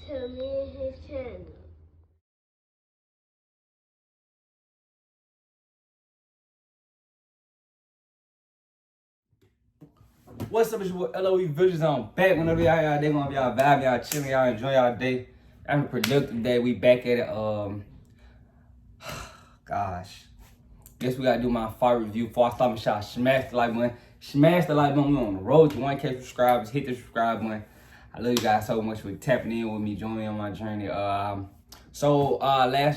to me and his channel. What's up, it's your boy LOE Visions. I'm back whenever y'all day gonna be y'all vibe, y'all chilling, y'all enjoy y'all day. Having a productive day. We back at it. Gosh. Guess we gotta do my fight review before I start my shot. Smash the like button. Smash the like button. We on the road to 1K subscribers. Hit the subscribe button. I love you guys so much for tapping in with me, joining me on my journey. Last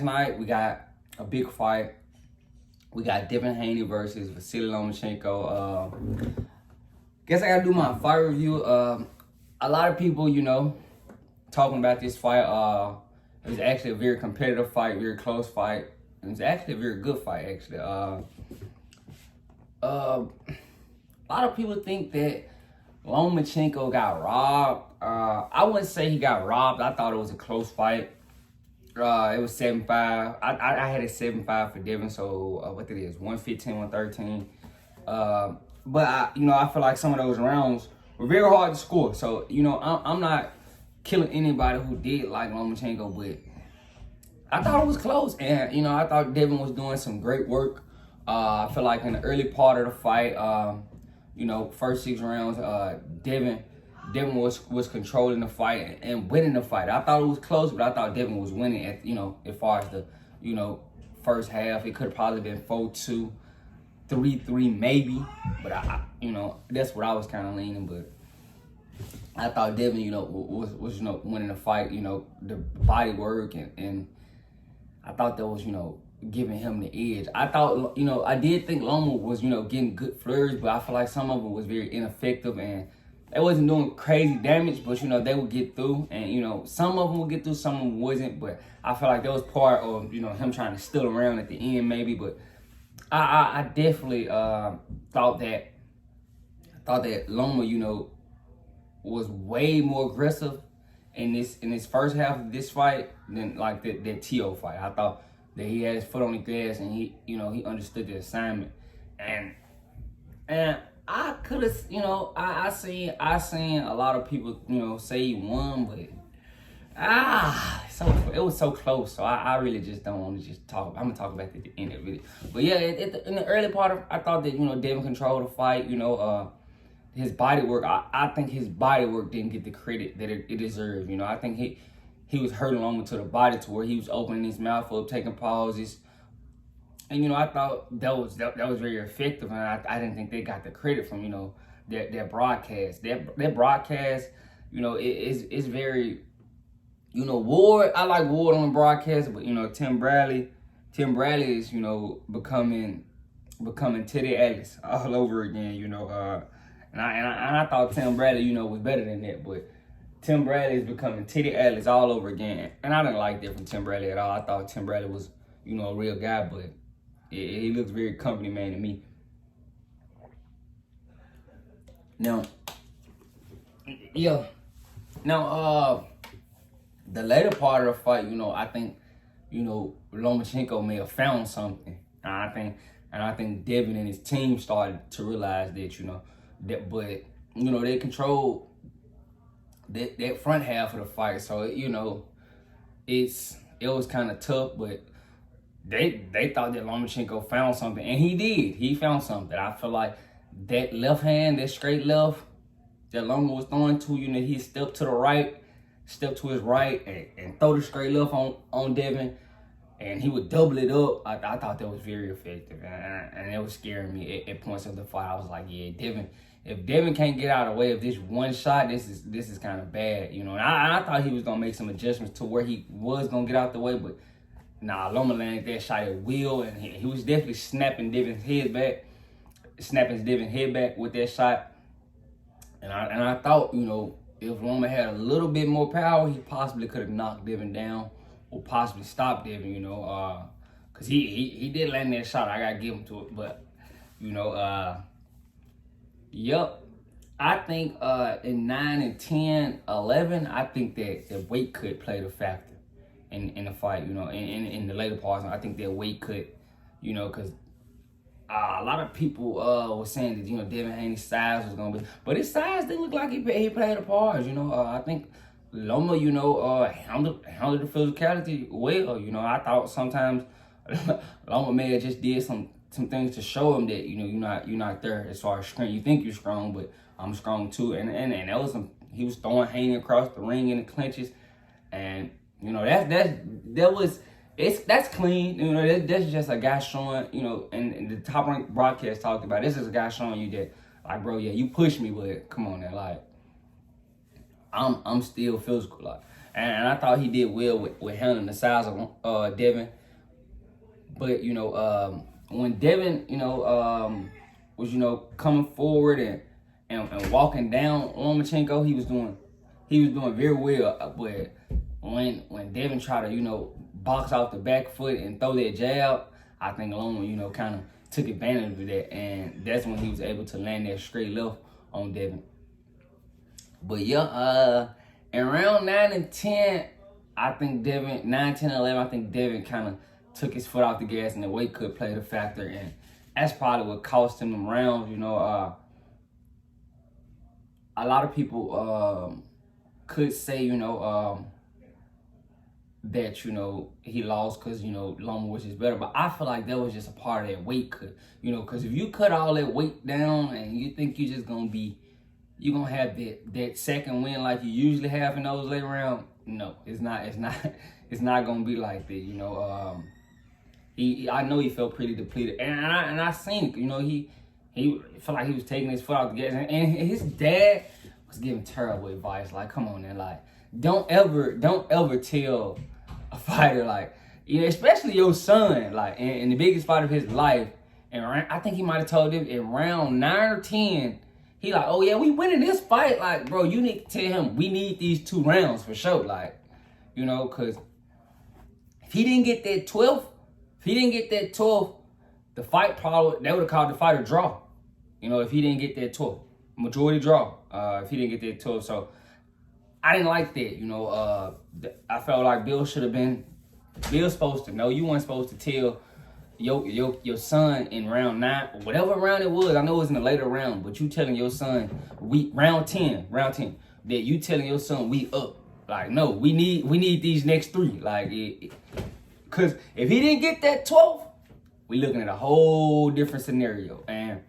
night we got a big fight. We got Devin Haney versus Vasyl Lomachenko. Guess I gotta do my fight review. A lot of people, talking about this fight. It was actually a very competitive fight, very close fight. It was actually a very good fight, actually. A lot of people think that Lomachenko got robbed. I wouldn't say he got robbed. I thought it was a close fight. It was 7-5. I had a 7-5 for Devin, so what it is, 115, 113. But I feel like some of those rounds were very hard to score. So, I'm not killing anybody who did like Lomachenko, but I thought it was close. And, I thought Devin was doing some great work. I feel like in the early part of the fight, first 6 rounds, Devin was controlling the fight and winning the fight. I thought it was close, but I thought Devin was winning at, as far as the, first half. It could have probably been 4-2. 3-3 maybe, but I that's what I was kind of leaning. But I thought Devin, was winning the fight. The body work and I thought that was giving him the edge. I thought I did think Loma was getting good flurries, but I feel like some of it was very ineffective and they wasn't doing crazy damage. But they would get through, and some of them would get through, some of them wasn't. But I feel like that was part of him trying to steal around at the end maybe, but. I definitely thought that Loma, was way more aggressive in this first half of this fight than like that T.O. fight. I thought that he had his foot on the gas and he he understood the assignment. And I could have, I seen a lot of people, say he won, but it was so close. So I really just don't want to just talk. I'm gonna talk about it at the end of the video. But yeah, in the early part I thought that Devin controlled the fight. His body work. I think his body work didn't get the credit that it deserved. I think he was hurting Loma to the body to where he was opening his mouth up, taking pauses. And I thought that was very effective, and I didn't think they got the credit from their broadcast. Their broadcast, is very. Ward, I like Ward on the broadcast, but Tim Bradley is becoming Teddy Ellis all over again. And I thought Tim Bradley was better than that, but Tim Bradley is becoming Teddy Ellis all over again, and I didn't like that from Tim Bradley at all. I thought Tim Bradley was a real guy, but he looks very company man to me. Now, the later part of the fight, I think, Lomachenko may have found something. And I think Devin and his team started to realize that, but they controlled that front half of the fight. So it was kind of tough, but they thought that Lomachenko found something, and he did. He found something. I feel like that left hand, that straight left that Loma was throwing to, he stepped to the right. Step to his right and throw the straight left on Devin, and he would double it up. I thought that was very effective, and it was scaring me at points of the fight. I was like, yeah, Devin. If Devin can't get out of the way of this one shot, this is kind of bad, And I thought he was gonna make some adjustments to where he was gonna get out the way, but nah, Loma landed that shot at will, and he was definitely snapping Devin's head back with that shot, and I thought if Loma had a little bit more power, he possibly could have knocked Devin down or possibly stopped Devin, because he did land that shot. I got to give him to it. But, I think in 9 and 10, 11, I think that the weight could play the factor in the fight, in the later parts. I think that weight could, because a lot of people were saying that Devin Haney's size was gonna be, but his size didn't look like he played a part. I think Loma, handled the physicality well. I thought sometimes Loma may have just did some things to show him that you're not there as far as strength. You think you're strong, but I'm strong too. And that was he was throwing Haney across the ring in the clinches, and that's clean. That's just a guy showing, and the Top Rank broadcast talked about this is a guy showing you that, like, bro, yeah, you pushed me, but come on now, like, I'm still physical, like, and I thought he did well with handling the size of Devin, but when Devin was coming forward and walking down Lomachenko, he was doing very well, but when Devin tried to box off the back foot and throw that jab, I think Loma kind of took advantage of that, and that's when he was able to land that straight left on Devin. But yeah, in round 9 and 10, I think Devin, 9, 10, 11, I think Devin kind of took his foot off the gas, and the weight cut played a factor, and that's probably what cost him them rounds. A lot of people could say, that, he lost because, Loma was just better. But I feel like that was just a part of that weight cut, because if you cut all that weight down and you think you're just going to have that second win like you usually have in those late rounds, no, it's not going to be like that, I know he felt pretty depleted, and I seen it, he felt like he was taking his foot off the gas, and his dad was giving terrible advice. Like, come on, man, like, don't ever tell a fighter, like, especially your son, like, in the biggest fight of his life, and I think he might have told him in round 9 or 10, he like, oh yeah, we winning this fight, like, bro, you need to tell him we need these 2 rounds for sure, like, because if he didn't get that 12th, the fight probably, they would have called the fight a draw. If he didn't get that 12th. Majority draw, if he didn't get that 12th. So I didn't like that. I felt like Bill's supposed to know. You weren't supposed to tell your son in round 9, whatever round it was. I know it was in the later round, but you telling your son round 10, that you telling your son we up. Like, no, we need these next 3. Like, because if he didn't get that 12th, we looking at a whole different scenario. And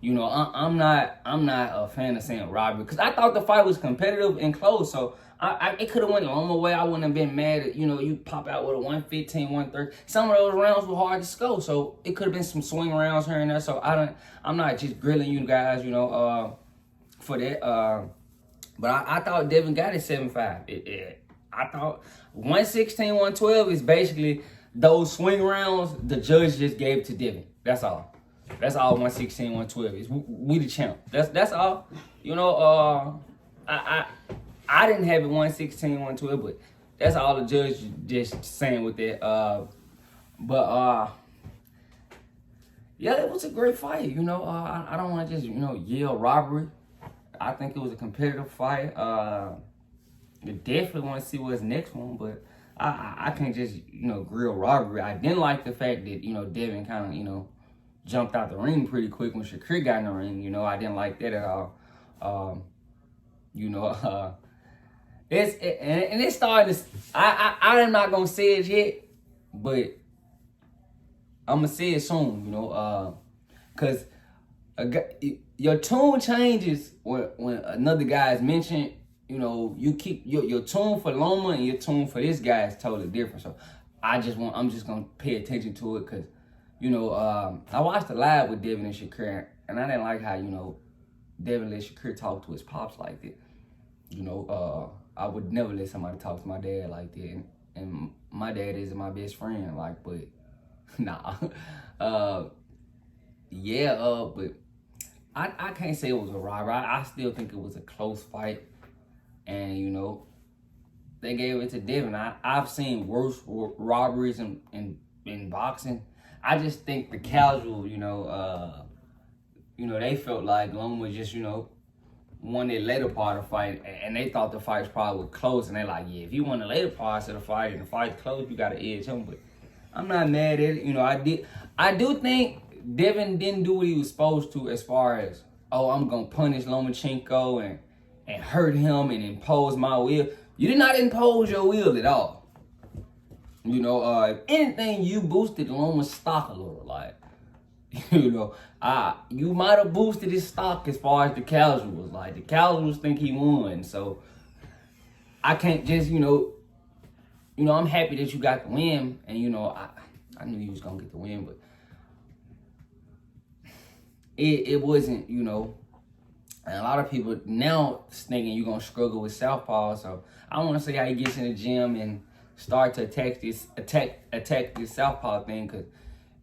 I'm not a fan of saying robbery, because I thought the fight was competitive and close. So it could have went Loma way. I wouldn't have been mad at, you pop out with a 115, 130. Some of those rounds were hard to score, so it could have been some swing rounds here and there. So I'm not just grilling you guys, for that. But I thought Devin got it 7-5. I thought 116, 112 is basically those swing rounds the judge just gave to Devin. That's all. That's all 116, 112 is. We the champ. That's all. I didn't have it 116, 112, but that's all the judge just saying with that. Yeah, it was a great fight. I don't want to just yell robbery. I think it was a competitive fight. I definitely want to see what's next one, but I can't just grill robbery. I didn't like the fact that Devin kind of jumped out the ring pretty quick when Shakir got in the ring. I didn't like that at all. It's starting to. I'm not gonna say it yet, but I'm gonna say it soon. Cause your tune changes when another guy is mentioned. You keep your tune for Loma and your tune for this guy is totally different. So I'm just gonna pay attention to it, cause I watched it live with Devin and Shakir, and I didn't like how Devin let Shakir talk to his pops like that. I would never let somebody talk to my dad like that, and my dad is my best friend. Like, but nah, but I can't say it was a robbery. I still think it was a close fight. And, they gave it to Devin. I've seen worse robberies in boxing. I just think the casual, they felt like Loma just, won the later part of the fight. And they thought the fight was probably close. And they're like, yeah, if you won the later parts of the fight and the fight's close, you got to edge him. But I'm not mad at it. I do think Devin didn't do what he was supposed to as far as, I'm going to punish Lomachenko and hurt him and impose my will. You did not impose your will at all. You know, if anything, you boosted Loma's stock a little. Like, you know, you might have boosted his stock as far as the casuals. Like, the casuals think he won. So, I can't just, you know, I'm happy that you got the win. And, you know, I knew you was going to get the win, but it wasn't, you know. And a lot of people now thinking you're going to struggle with southpaw. So, I want to see how he gets in the gym and start to attack this southpaw thing. Because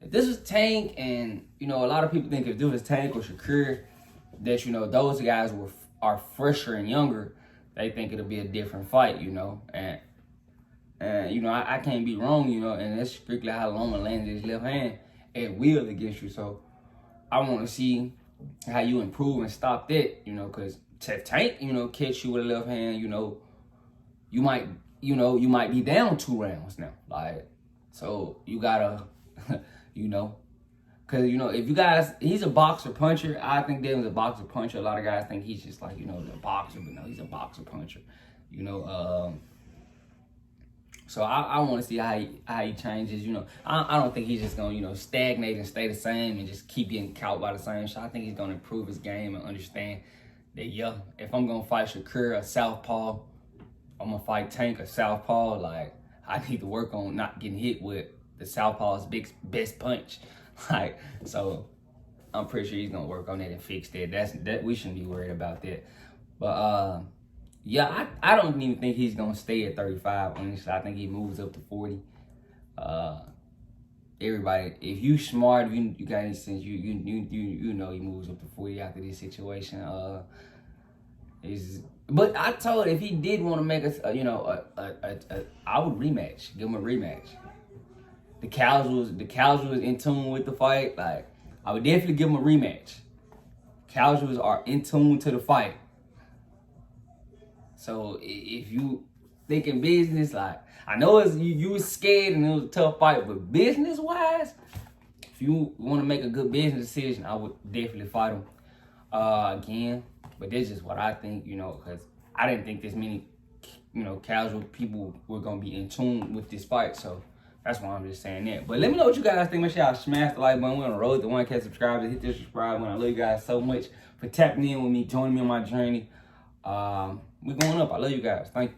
if this was Tank, and, you know, a lot of people think if this was Tank or Shakur, that, you know, those guys are fresher and younger, they think it'll be a different fight, you know. And you know, I can't be wrong, you know, and that's strictly how Loma landed his left hand at will against you. So I want to see how you improve and stop that, you know, because if Tank, you know, catch you with a left hand, you know, you might be down 2 rounds now. Like, so you gotta, you know, because, you know, if you guys, he's a boxer puncher. I think Devin's a boxer puncher. A lot of guys think he's just like, you know, a boxer, but no, he's a boxer puncher, you know. So I want to see how he changes, you know. I don't think he's just going to, you know, stagnate and stay the same and just keep getting caught by the same shot. I think he's going to improve his game and understand that, yeah, if I'm going to fight Shakur, a southpaw, I'm going to fight Tank, a southpaw, like, I need to work on not getting hit with the southpaw's best punch. Like, so I'm pretty sure he's going to work on that and fix that. That we shouldn't be worried about that. But, yeah, I don't even think he's going to stay at 35, honestly. I think he moves up to 40. Everybody, if you smart, if you got any sense, you know he moves up to 40 after this situation. But I told if he did want to make us, you know, I would rematch, give him a rematch. The casuals in tune with the fight. Like, I would definitely give him a rematch. Casuals are in tune to the fight. So if you thinking business, like, I know you was scared and it was a tough fight, but business wise, if you want to make a good business decision, I would definitely fight him again. But this is what I think, you know, because I didn't think this many, you know, casual people were gonna be in tune with this fight. So that's why I'm just saying that. But let me know what you guys think. Make sure y'all smash the like button. We're on the road to 1K subscribers. Hit the subscribe button. I love you guys so much for tapping in with me, joining me on my journey. We're going up. I love you guys. Thank you.